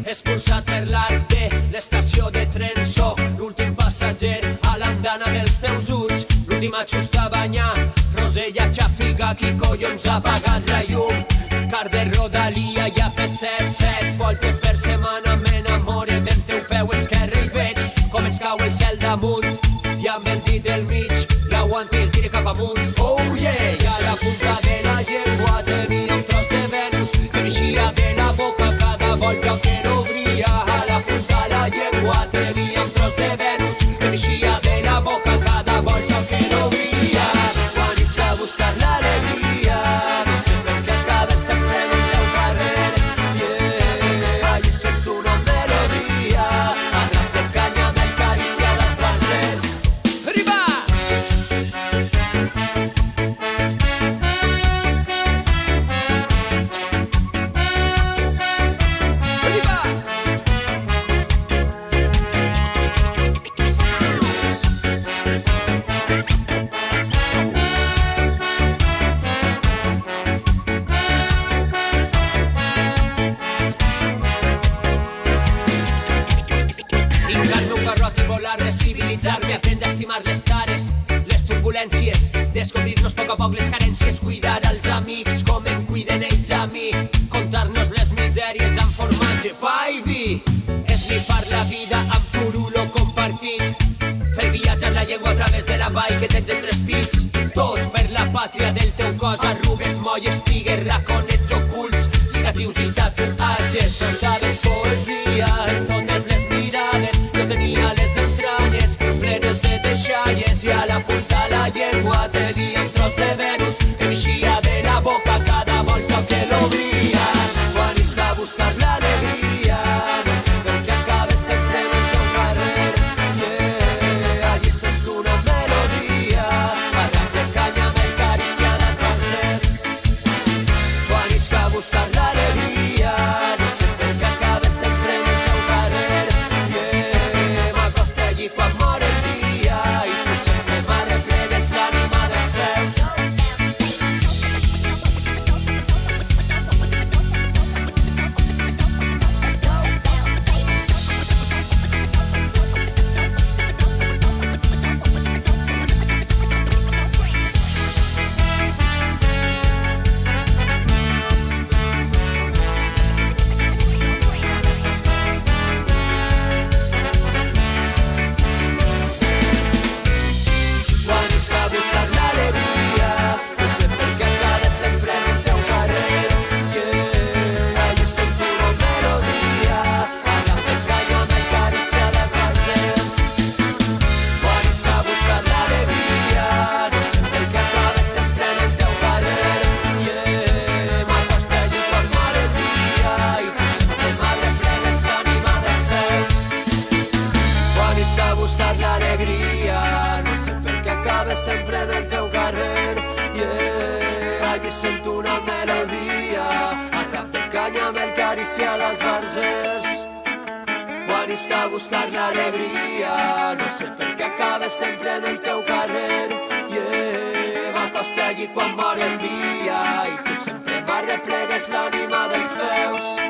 Expulsat per l'arc de l'estació de tren, soc l'últim passatger a l'andana dels teus ulls, l'última justa a banyar. Rosella, xafiga, qui collons ha apagat la llum? Car de Rodalia i a P7, 7 voltes per setmana m'enamore del teu peu esquerre i veig com ens cau el cel damunt, i amb el dit del mig l'aguanti el tiri cap amunt. Oh yeah! I a la punta de la llengua tenia un tros de Venus que m'eixia de la boca cada volta que l'obria. A la punta de la llengua tenia un tros de Venus que m'eixia de la boca cada volta que l'obria. Quan és a buscar l'alegria, no sé per què acabes sempre en el teu carrer. Yeah, allí sento una melodia, a rap de canya m'acaricia les bases. Arriba! Civilitzar-me, aprendre a estimar les tares, les turbulències, descobrir-nos a poc les carències, cuidar els amics com em cuiden ells a mi, contar-nos les misèries amb formatge, pa i vi, esnifar la vida amb turulo compartit, fer viatjar la llengua a través de la vall que tens entre els pits, tot per la pàtria del teu cos, arrugues, molles, pigues, raconets ocults, cicatrius i tatuatges, soltades poesia en totes les mirades, jo tenia les entranyes plenes de deixalles i a la punta la llengua tenia un tros de Venus que m'eixia de la boca cada volta que l'obria. Quan és a buscar l'alegria, no sé per què acabes sempre en el teu carrer. Yeah, allí sento una melodia, a rap de canya m'acaricia les bases. Quan és a buscar l'alegria, no sé per què acabes sempre en el teu carrer. Yeah, m'acosto allí quan mor el dia i tu sempre m'arreplegues l'ànima dels peus. Quan és a buscar l'alegria, no sé per què acabes sempre en el teu carrer. Yeah, allí sento una melodia, a rap de canya m'acaricia les bases. Quan és a buscar l'alegria, no sé per què acabes sempre en el teu carrer. Yeah, m'acosto allí quan mor el dia i tu sempre m'arreplegues l'ànima dels peus. Quan és a buscar l'alegria, no sé per què acabes sempre en el teu carrer. Yeah, allí sento una melodia, a rap de canya m'acaricia les bases. Quan és a buscar l'alegria, no sé per què acabes sempre en el teu carrer. Yeah, m'acosto allí quan mor el dia i tu sempre m'arreplegues l'ànima dels meus.